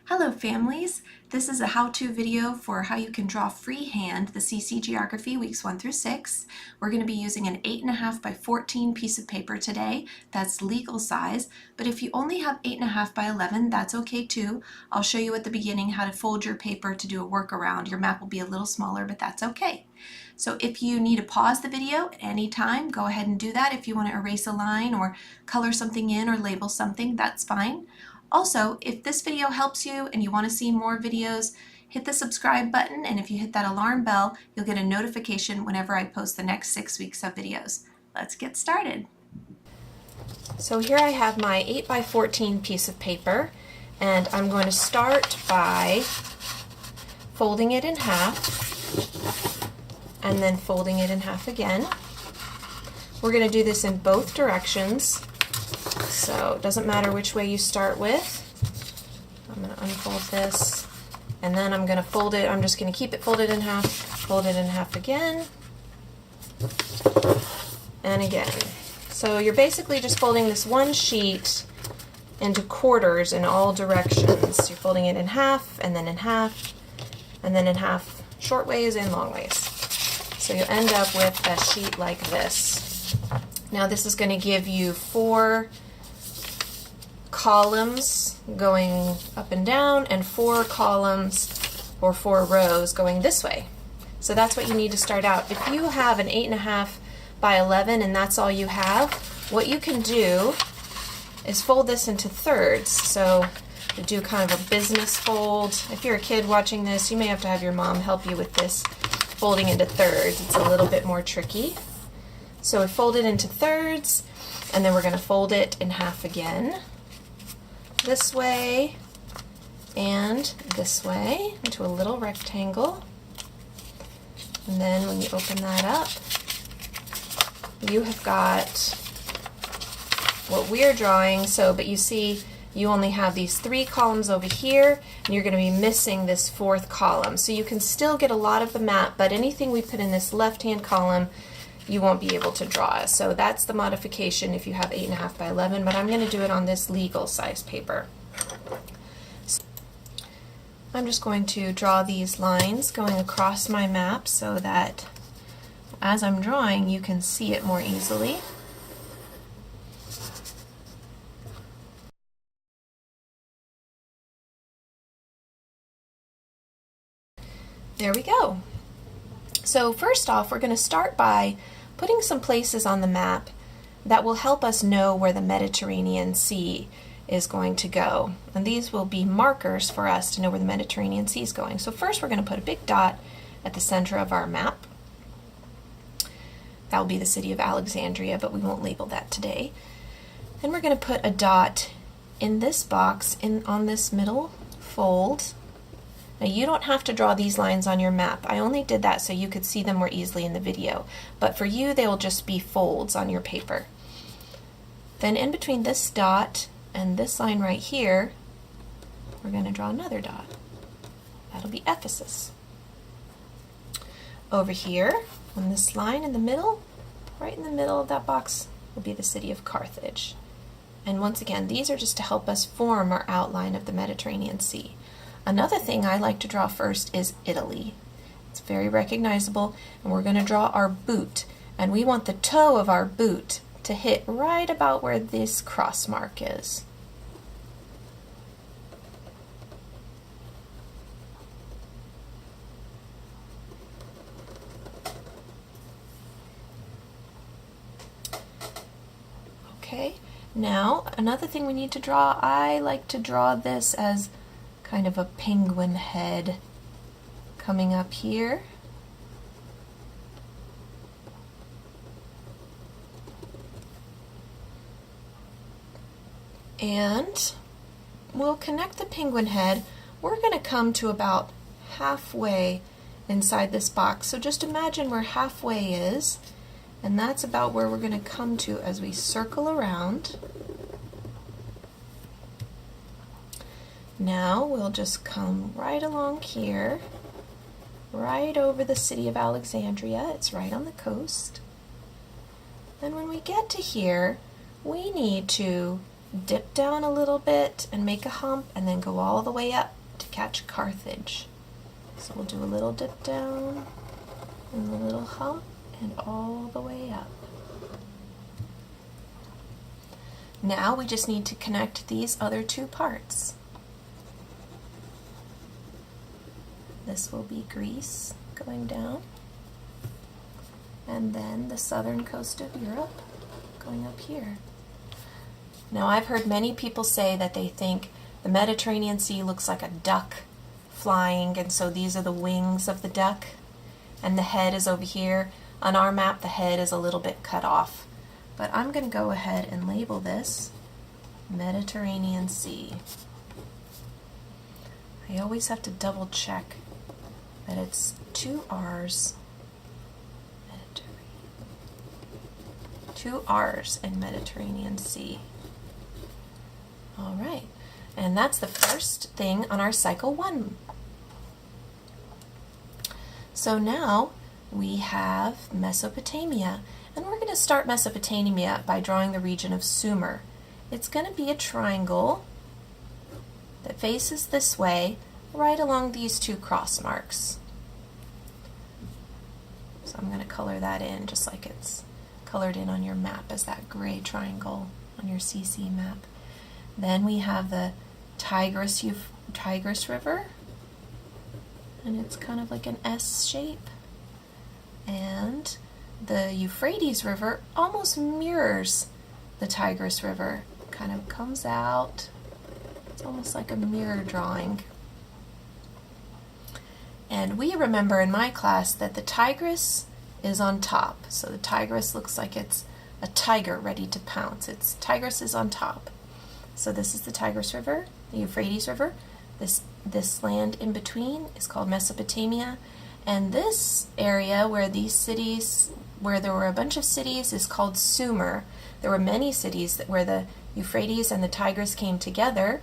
Hello families, this is a how-to video for how you can draw freehand the CC Geography weeks 1 through 6. We're going to be using an 8.5 by 14 piece of paper today. That's legal size, but if you only have 8.5 by 11, that's okay too. I'll show you at the beginning how to fold your paper to do a workaround. Your map will be a little smaller, but that's okay. So if you need to pause the video at any time, go ahead and do that. If you want to erase a line or color something in or label something, that's fine. Also, if this video helps you and you want to see more videos, hit the subscribe button, and if you hit that alarm bell, you'll get a notification whenever I post the next 6 weeks of videos. Let's get started. So here I have my 8 by 14 piece of paper, and I'm going to start by folding it in half and then folding it in half again. We're going to do this in both directions. So it doesn't matter which way you start with. I'm going to unfold this, and then I'm going to fold it. I'm just going to keep it folded in half, fold it in half again, and again. So you're basically just folding this one sheet into quarters in all directions. You're folding it in half, and then in half, and then in half, short ways and long ways. So you end up with a sheet like this. Now this is going to give you 4 columns going up and down and 4 columns or 4 rows going this way. So that's what you need to start out. If you have an 8.5 by 11 and that's all you have, what you can do is fold this into thirds. So you do kind of a business fold. If you're a kid watching this, you may have to have your mom help you with this folding into thirds. It's a little bit more tricky. So we fold it into thirds, and then we're going to fold it in half again, this way and this way, into a little rectangle. And then when you open that up, you have got what we're drawing. So, but you see, you only have these 3 columns over here, and you're going to be missing this 4th column. So you can still get a lot of the map, but anything we put in this left-hand column, you won't be able to draw. So that's the modification if you have 8.5 by 11, but I'm going to do it on this legal size paper. So I'm just going to draw these lines going across my map so that as I'm drawing you can see it more easily. There we go. So first off, we're going to start by putting some places on the map that will help us know where the Mediterranean Sea is going to go. And these will be markers for us to know where the Mediterranean Sea is going. So first we're going to put a big dot at the center of our map. That will be the city of Alexandria, but we won't label that today. Then we're going to put a dot in this box on this middle fold. Now you don't have to draw these lines on your map. I only did that so you could see them more easily in the video. But for you, they will just be folds on your paper. Then in between this dot and this line right here, we're going to draw another dot. That'll be Ephesus. Over here, on this line in the middle, right in the middle of that box, will be the city of Carthage. And once again, these are just to help us form our outline of the Mediterranean Sea. Another thing I like to draw first is Italy. It's very recognizable, and we're going to draw our boot, and we want the toe of our boot to hit right about where this cross mark is. Okay, now another thing we need to draw, I like to draw this as kind of a penguin head coming up here. And we'll connect the penguin head. We're going to come to about halfway inside this box. So just imagine where halfway is, and that's about where we're going to come to as we circle around. Now we'll just come right along here, right over the city of Alexandria. It's right on the coast. And when we get to here, we need to dip down a little bit and make a hump, and then go all the way up to catch Carthage. So we'll do a little dip down and a little hump and all the way up. Now we just need to connect these other two parts. This will be Greece going down, and then the southern coast of Europe going up here. Now, I've heard many people say that they think the Mediterranean Sea looks like a duck flying, and so these are the wings of the duck, and the head is over here. On our map, the head is a little bit cut off, but I'm going to go ahead and label this Mediterranean Sea. I always have to double check that it's 2 R's, Mediterranean, 2 R's in Mediterranean Sea. All right, and that's the first thing on our cycle 1. So now we have Mesopotamia, and we're going to start Mesopotamia by drawing the region of Sumer. It's going to be a triangle that faces this way, right along these 2 cross marks. So I'm going to color that in just like it's colored in on your map as that gray triangle on your CC map. Then we have the Tigris River, and it's kind of like an S shape. And the Euphrates River almost mirrors the Tigris River. Kind of comes out. It's almost like a mirror drawing. And we remember in my class that the Tigris is on top. So the Tigris looks like it's a tiger ready to pounce. Tigris is on top. So this is the Tigris River, the Euphrates River. This land in between is called Mesopotamia. And this area where there were a bunch of cities is called Sumer. There were many cities where the Euphrates and the Tigris came together,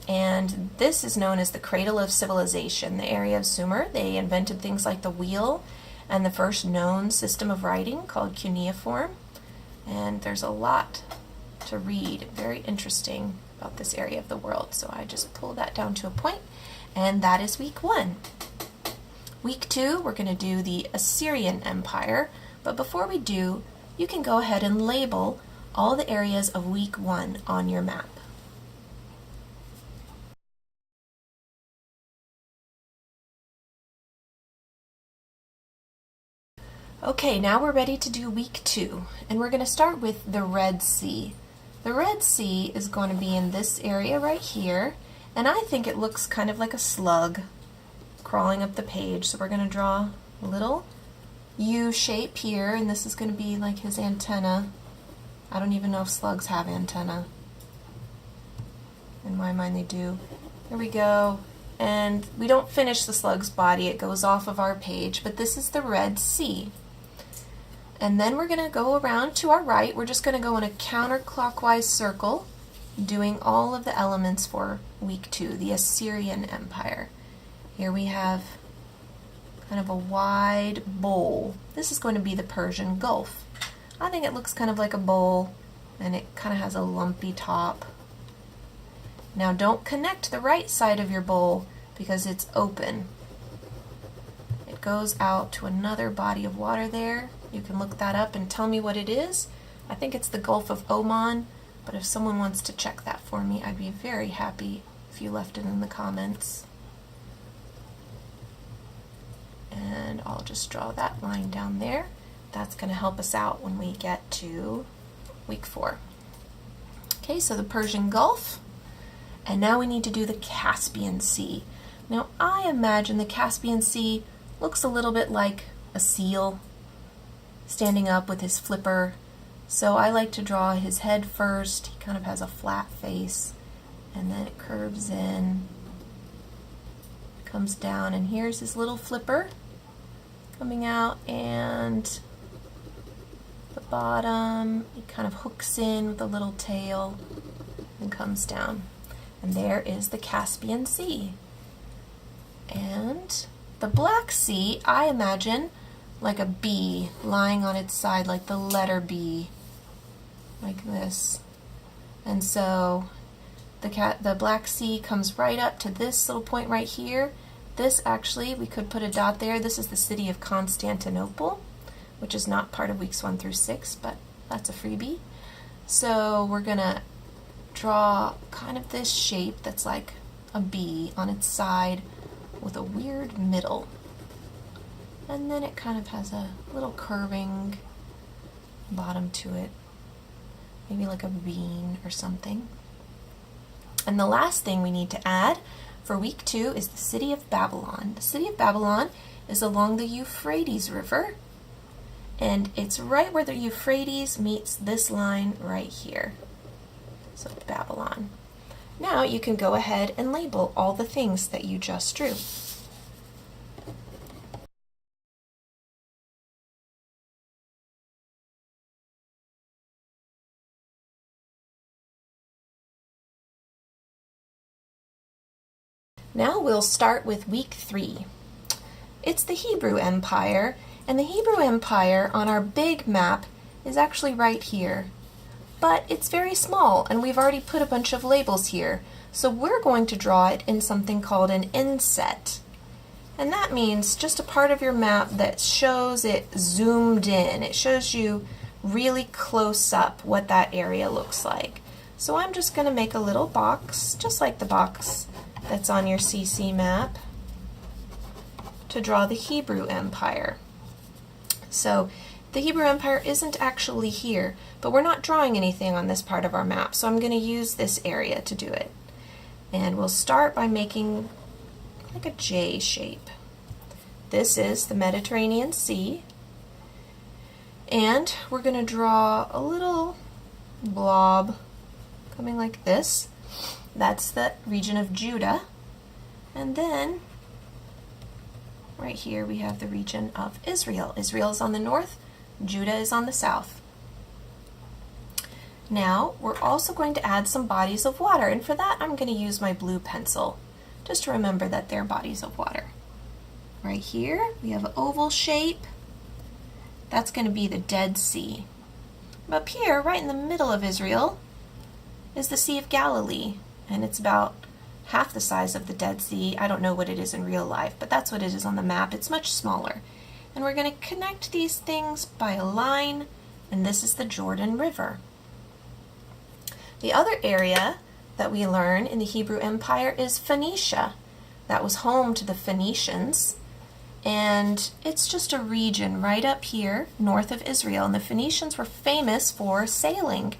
and this is known as the cradle of civilization, the area of Sumer. They invented things like the wheel and the first known system of writing called cuneiform. And there's a lot to read, very interesting about this area of the world. So I just pull that down to a point, and that is week 1. Week 2, we're going to do the Assyrian Empire, but before we do, you can go ahead and label all the areas of week 1 on your map. Okay, now we're ready to do week 2, and we're going to start with the Red Sea. The Red Sea is going to be in this area right here, and I think it looks kind of like a slug crawling up the page. So we're going to draw a little U shape here, and this is going to be like his antenna. I don't even know if slugs have antenna. In my mind they do. There we go. And we don't finish the slug's body, it goes off of our page, but this is the Red Sea. And then we're going to go around to our right. We're just going to go in a counterclockwise circle, doing all of the elements for week 2, the Assyrian Empire. Here we have kind of a wide bowl. This is going to be the Persian Gulf. I think it looks kind of like a bowl, and it kind of has a lumpy top. Now don't connect the right side of your bowl because it's open. It goes out to another body of water there. You can look that up and tell me what it is. I think it's the Gulf of Oman, but if someone wants to check that for me, I'd be very happy if you left it in the comments. And I'll just draw that line down there. That's going to help us out when we get to week 4. Okay, so the Persian Gulf, and now we need to do the Caspian Sea. Now I imagine the Caspian Sea looks a little bit like a seal standing up with his flipper. So I like to draw his head first. He kind of has a flat face, and then it curves in, comes down, and here's his little flipper coming out, and the bottom, he kind of hooks in with a little tail and comes down. And there is the Caspian Sea. And the Black Sea, I imagine like a bee lying on its side, like the letter B, like this. And so the Black Sea comes right up to this little point right here. This actually, we could put a dot there. This is the city of Constantinople, which is not part of weeks 1 through 6, but that's a freebie. So we're gonna draw kind of this shape that's like a B on its side with a weird middle. And then it kind of has a little curving bottom to it, maybe like a bean or something. And the last thing we need to add for week 2 is the city of Babylon. The city of Babylon is along the Euphrates River, and it's right where the Euphrates meets this line right here. So Babylon. Now you can go ahead and label all the things that you just drew. Now we'll start with week 3. It's the Hebrew Empire, and the Hebrew Empire on our big map is actually right here. But it's very small, and we've already put a bunch of labels here, so we're going to draw it in something called an inset. And that means just a part of your map that shows it zoomed in. It shows you really close up what that area looks like. So I'm just going to make a little box, just like the box that's on your CC map, to draw the Hebrew Empire. So the Hebrew Empire isn't actually here, but we're not drawing anything on this part of our map, so I'm going to use this area to do it. And we'll start by making like a J shape. This is the Mediterranean Sea, and we're going to draw a little blob coming like this. That's the region of Judah. And then right here we have the region of Israel. Israel is on the north, Judah is on the south. Now we're also going to add some bodies of water, and for that I'm going to use my blue pencil, just to remember that they're bodies of water. Right here we have an oval shape. That's going to be the Dead Sea. Up here, right in the middle of Israel, is the Sea of Galilee. And it's about half the size of the Dead Sea. I don't know what it is in real life, but that's what it is on the map. It's much smaller. And we're going to connect these things by a line, and this is the Jordan River. The other area that we learn in the Hebrew Empire is Phoenicia. That was home to the Phoenicians, and it's just a region right up here north of Israel. And the Phoenicians were famous for sailing.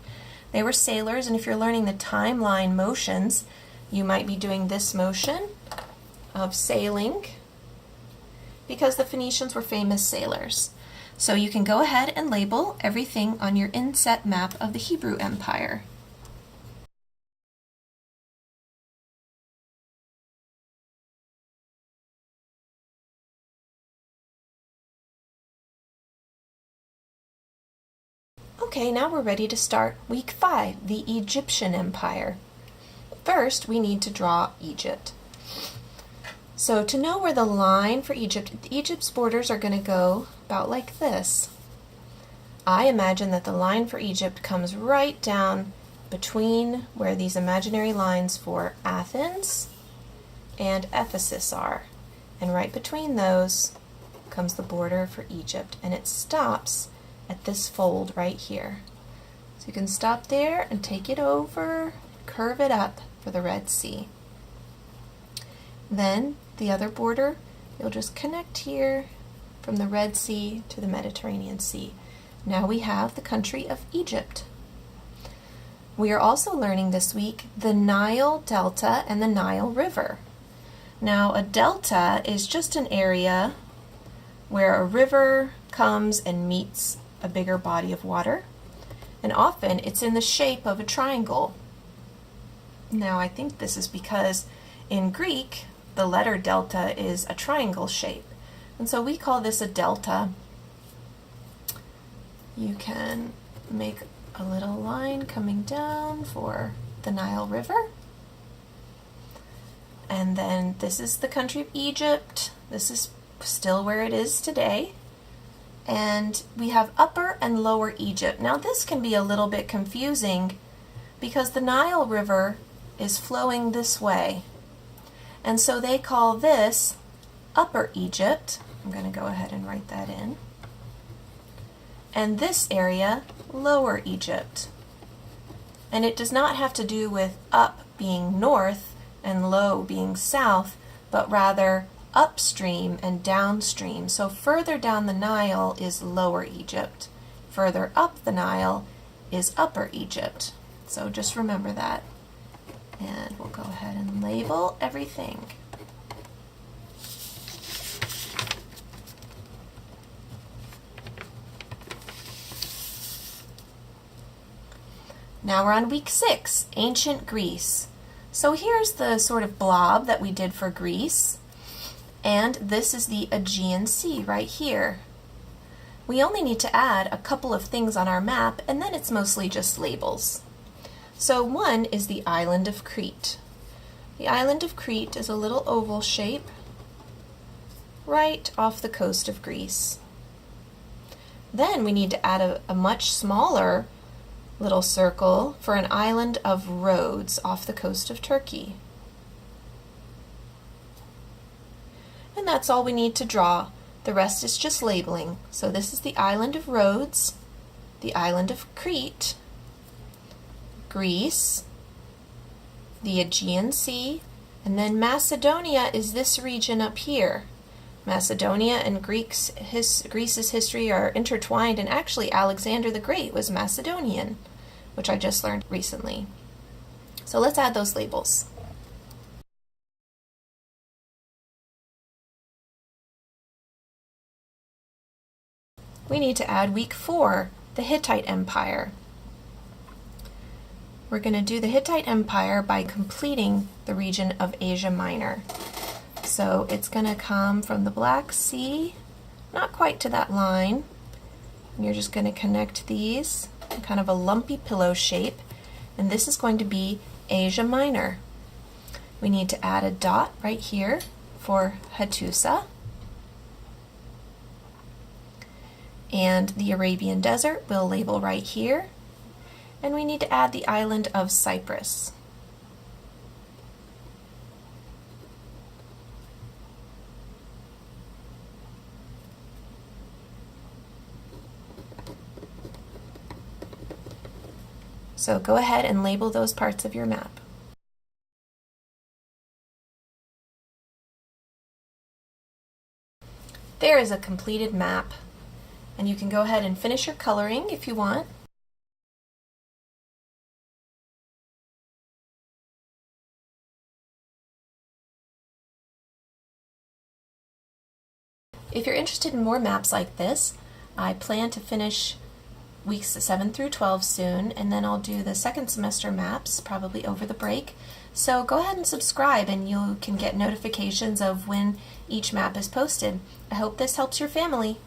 They were sailors, and if you're learning the timeline motions, you might be doing this motion of sailing because the Phoenicians were famous sailors. So you can go ahead and label everything on your inset map of the Hebrew Empire. Okay, now we're ready to start week 5, the Egyptian Empire. First, we need to draw Egypt. So to know where the line for Egypt's borders are going to go about like this. I imagine that the line for Egypt comes right down between where these imaginary lines for Athens and Ephesus are. And right between those comes the border for Egypt, and it stops at this fold right here. So you can stop there and take it over, curve it up for the Red Sea. Then the other border, you'll just connect here from the Red Sea to the Mediterranean Sea. Now we have the country of Egypt. We are also learning this week the Nile Delta and the Nile River. Now a delta is just an area where a river comes and meets a bigger body of water, and often it's in the shape of a triangle. Now I think this is because in Greek the letter delta is a triangle shape, and so we call this a delta. You can make a little line coming down for the Nile River, and then this is the country of Egypt. This is still where it is today. And we have Upper and Lower Egypt. Now this can be a little bit confusing because the Nile River is flowing this way. And so they call this Upper Egypt. I'm going to go ahead and write that in. And this area, Lower Egypt. And it does not have to do with up being north and low being south, but rather upstream and downstream. So further down the Nile is Lower Egypt. Further up the Nile is Upper Egypt. So just remember that. And we'll go ahead and label everything. Now we're on week 6, Ancient Greece. So here's the sort of blob that we did for Greece, and this is the Aegean Sea right here. We only need to add a couple of things on our map, and then it's mostly just labels. So one is the island of Crete. The island of Crete is a little oval shape right off the coast of Greece. Then we need to add a much smaller little circle for an island of Rhodes off the coast of Turkey. And that's all we need to draw. The rest is just labeling. So this is the island of Rhodes, the island of Crete, Greece, the Aegean Sea, and then Macedonia is this region up here. Macedonia and Greece's history are intertwined, and actually Alexander the Great was Macedonian, which I just learned recently. So let's add those labels. We need to add week 4, the Hittite Empire. We're going to do the Hittite Empire by completing the region of Asia Minor. So it's going to come from the Black Sea, not quite to that line. And you're just going to connect these in kind of a lumpy pillow shape. And this is going to be Asia Minor. We need to add a dot right here for Hattusa. And the Arabian Desert we'll label right here. And we need to add the island of Cyprus. So go ahead and label those parts of your map. There is a completed map, and you can go ahead and finish your coloring if you want. If you're interested in more maps like this, I plan to finish weeks 7 through 12 soon, and then I'll do the second semester maps probably over the break. So go ahead and subscribe and you can get notifications of when each map is posted. I hope this helps your family.